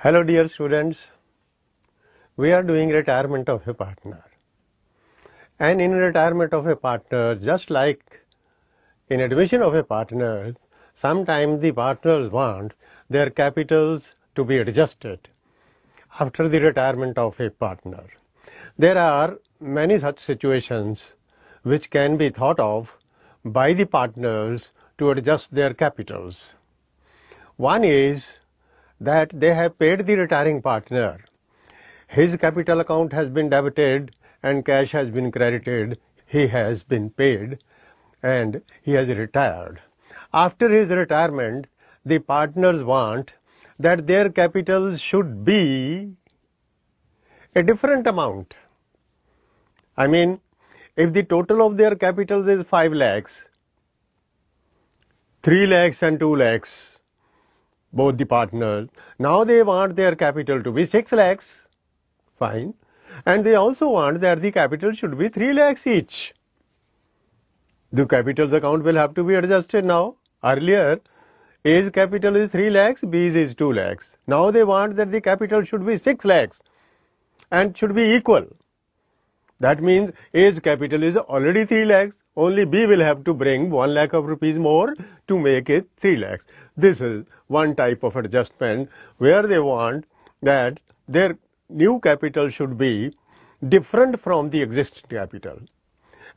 Hello dear students, we are doing retirement of a partner. And in retirement of a partner, just like in admission of a partner, sometimes the partners want their capitals to be adjusted after the retirement of a partner. There are many such situations which can be thought of by the partners to adjust their capitals. One is that they have paid the retiring partner. His capital account has been debited and cash has been credited. He has been paid and he has retired. After his retirement, the partners want that their capitals should be a different amount. I mean, if the total of their capitals is 5 lakhs, 3 lakhs and 2 lakhs, both the partners, now they want their capital to be 6 lakhs, fine, and they also want that the capital should be 3 lakhs each. The capitals account will have to be adjusted now. Earlier, A's capital is 3 lakhs, B's is 2 lakhs. Now they want that the capital should be 6 lakhs and should be equal. That means A's capital is already 3 lakhs, only B will have to bring 1 lakh of rupees more to make it 3 lakhs. This is one type of adjustment where they want that their new capital should be different from the existing capital.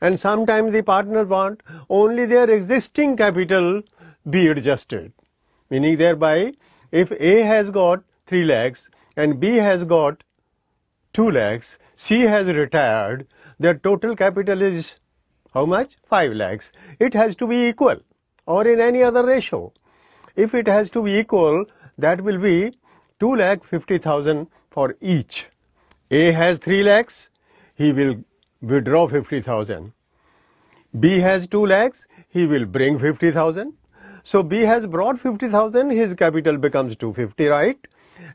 And sometimes the partners want only their existing capital be adjusted. Meaning thereby, if A has got 3 lakhs and B has got 2 lakhs, C has retired, their total capital is how much? 5 lakhs. It has to be equal or in any other ratio. If it has to be equal, that will be 2,50,000 for each. A has 3 lakhs, he will withdraw 50,000. B has 2 lakhs, he will bring 50,000. So B has brought 50,000, his capital becomes 250, right?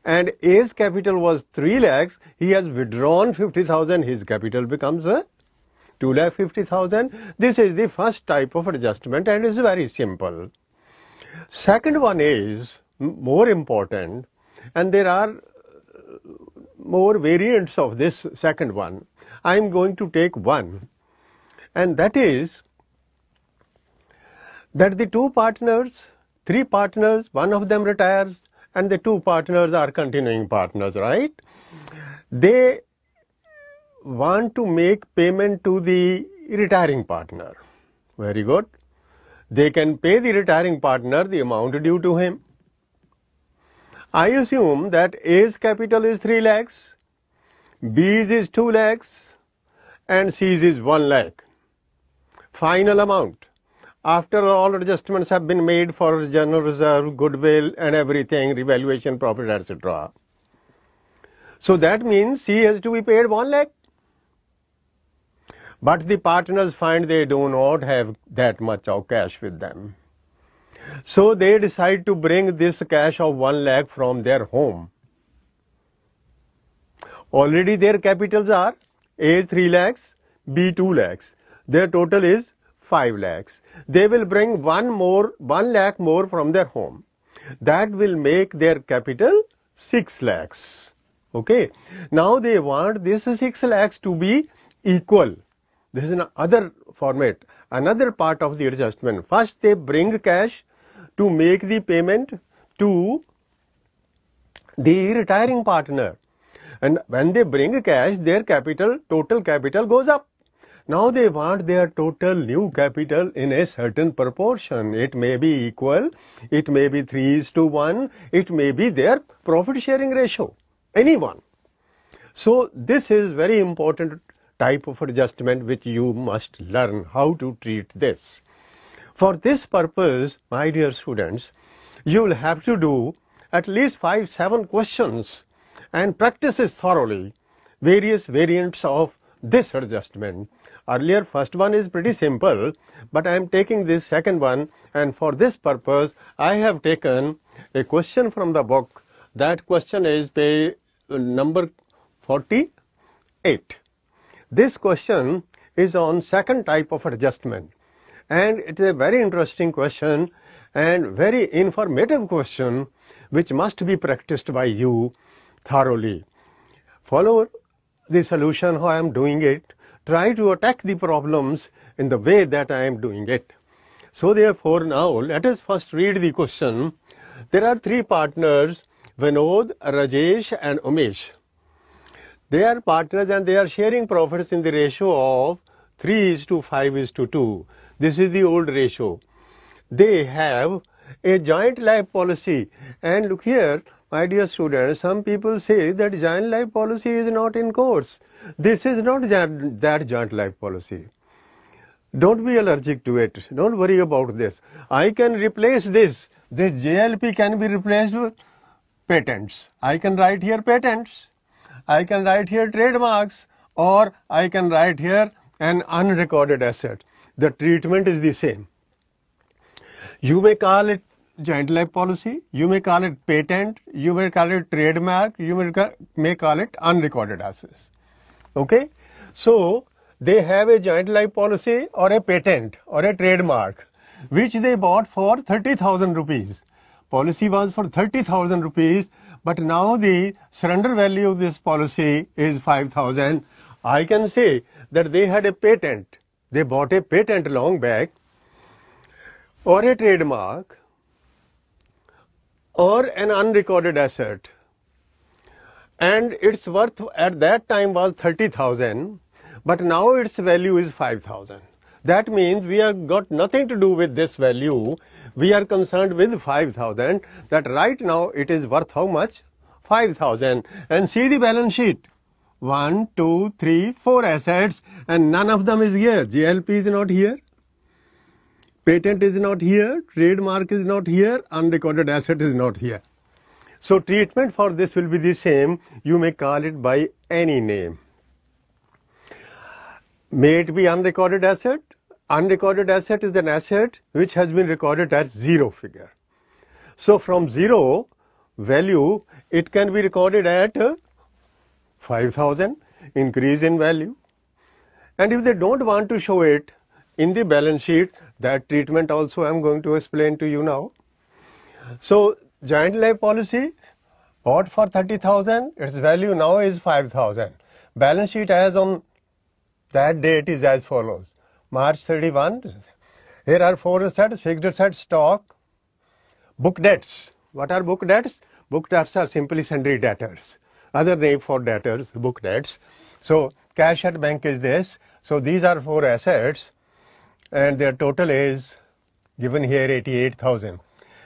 And A's capital was 3 lakhs, he has withdrawn 50,000, his capital becomes 2,50,000. This is the first type of adjustment and is very simple. Second one is more important, and there are more variants of this second one. I am going to take one, and that is that the two partners, 3 partners, one of them retires, and the 2 partners are continuing partners, right? They want to make payment to the retiring partner. Very good. They can pay the retiring partner the amount due to him. I assume that A's capital is 3 lakhs, B's is 2 lakhs, and C's is 1 lakh. Final amount. After all adjustments have been made for general reserve, goodwill and everything, revaluation, profit, etc. So that means C has to be paid 1 lakh. But the partners find they do not have that much of cash with them. So they decide to bring this cash of 1 lakh from their home. Already their capitals are A 3 lakhs, B 2 lakhs. Their total is 5 lakhs. They will bring 1 lakh more from their home. That will make their capital 6 lakhs. Okay. Now they want this 6 lakhs to be equal. This is another format, another part of the adjustment. First they bring cash to make the payment to the retiring partner. And when they bring cash, their capital, total capital goes up. Now they want their total new capital in a certain proportion. It may be equal, it may be 3:1, it may be their profit sharing ratio, anyone. So this is very important type of adjustment which you must learn how to treat this. For this purpose, my dear students, you will have to do at least 5-7 questions and practice it thoroughly, various variants of this adjustment. Earlier first one is pretty simple, but I am taking this second one, and for this purpose I have taken a question from the book. That question is page number 48. This question is on second type of adjustment, and it is a very interesting question and very informative question which must be practiced by you thoroughly. Follow the solution how I am doing it. Try to attack the problems in the way that I am doing it. So therefore now let us first read the question. There are three partners, Vinod, Rajesh and Umesh. They are partners and they are sharing profits in the ratio of 3:5:2. This is the old ratio. They have a joint life policy. And look here, my dear students, some people say that joint life policy is not in course. This is not that joint life policy. Don't be allergic to it. Don't worry about this. I can replace this. This JLP can be replaced with patents. I can write here patents. I can write here trademarks, or I can write here an unrecorded asset. The treatment is the same. You may call it joint life policy, you may call it patent, you may call it trademark, you may call it unrecorded assets. Okay? So, they have a joint life policy or a patent or a trademark which they bought for 30,000 rupees. Policy was for 30,000 rupees, but now the surrender value of this policy is 5,000. I can say that they had a patent. They bought a patent long back, or a trademark, or an unrecorded asset, and its worth at that time was 30,000, but now its value is 5,000. That means we have got nothing to do with this value. We are concerned with 5,000, that right now it is worth how much? 5,000. And see the balance sheet. 1, 2, 3, 4 assets, and none of them is here. JLP is not here. Patent is not here. Trademark is not here. Unrecorded asset is not here. So treatment for this will be the same. You may call it by any name. May it be unrecorded asset. Unrecorded asset is an asset which has been recorded as zero figure. So from zero value, it can be recorded at 5,000, increase in value. And if they don't want to show it in the balance sheet, that treatment also I am going to explain to you now. So joint life policy bought for 30,000, its value now is 5,000. Balance sheet as on that date is as follows. March 31, here are 4 assets, fixed assets, stock, book debts. What are book debts? Book debts are simply sundry debtors. Other name for debtors, book debts. So cash at bank is this. So these are 4 assets and their total is given here 88,000.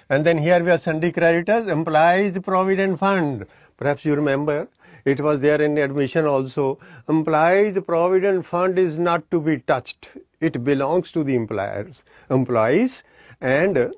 And then here we have sundry creditors, employees provident fund. Perhaps you remember, it was there in admission also. Employees provident fund is not to be touched. It belongs to the employees, and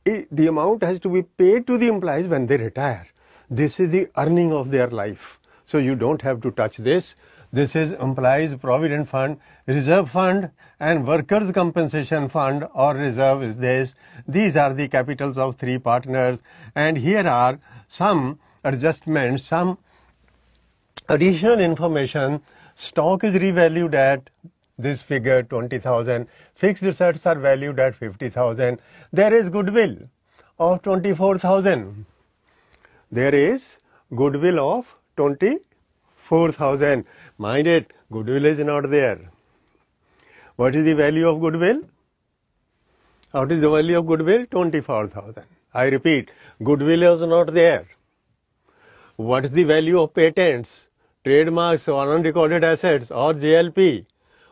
the amount has to be paid to the employees when they retire. This is the earning of their life. So you don't have to touch this. This is employees provident fund, reserve fund, and workers compensation fund or reserve is this. These are the capitals of 3 partners, and here are some adjustments, some additional information. Stock is revalued at this figure 20,000. Fixed assets are valued at 50,000. There is goodwill of 24,000. There is goodwill of 24,000. Mind it, goodwill is not there. What is the value of goodwill? What is the value of goodwill? 24,000. I repeat, goodwill is not there. What is the value of patents, trademarks or unrecorded assets or JLP?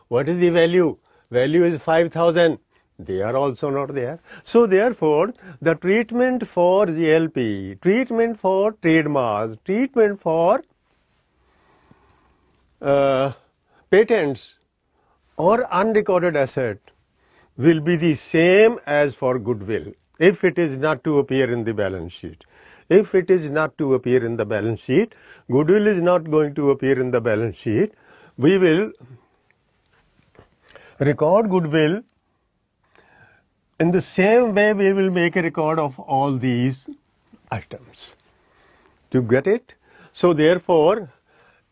What is the value? Value is 5,000. They are also not there. So therefore, the treatment for JLP, treatment for trademarks, treatment for patents or unrecorded asset will be the same as for goodwill if it is not to appear in the balance sheet. If it is not to appear in the balance sheet, goodwill is not going to appear in the balance sheet. We will record goodwill in the same way we will make a record of all these items. Do you get it? So therefore,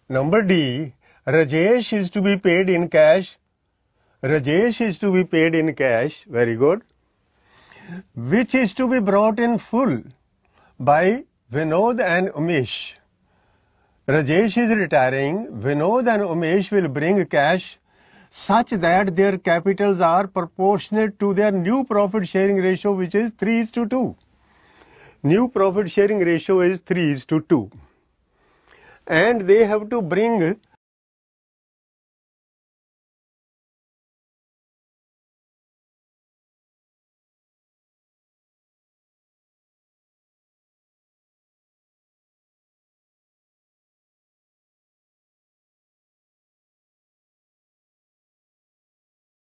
number D, Rajesh is to be paid in cash. Rajesh is to be paid in cash. Very good. Which is to be brought in full by Vinod and Umesh. Rajesh is retiring. Vinod and Umesh will bring cash such that their capitals are proportionate to their new profit sharing ratio, which is 3:2. New profit sharing ratio is 3:2. And they have to bring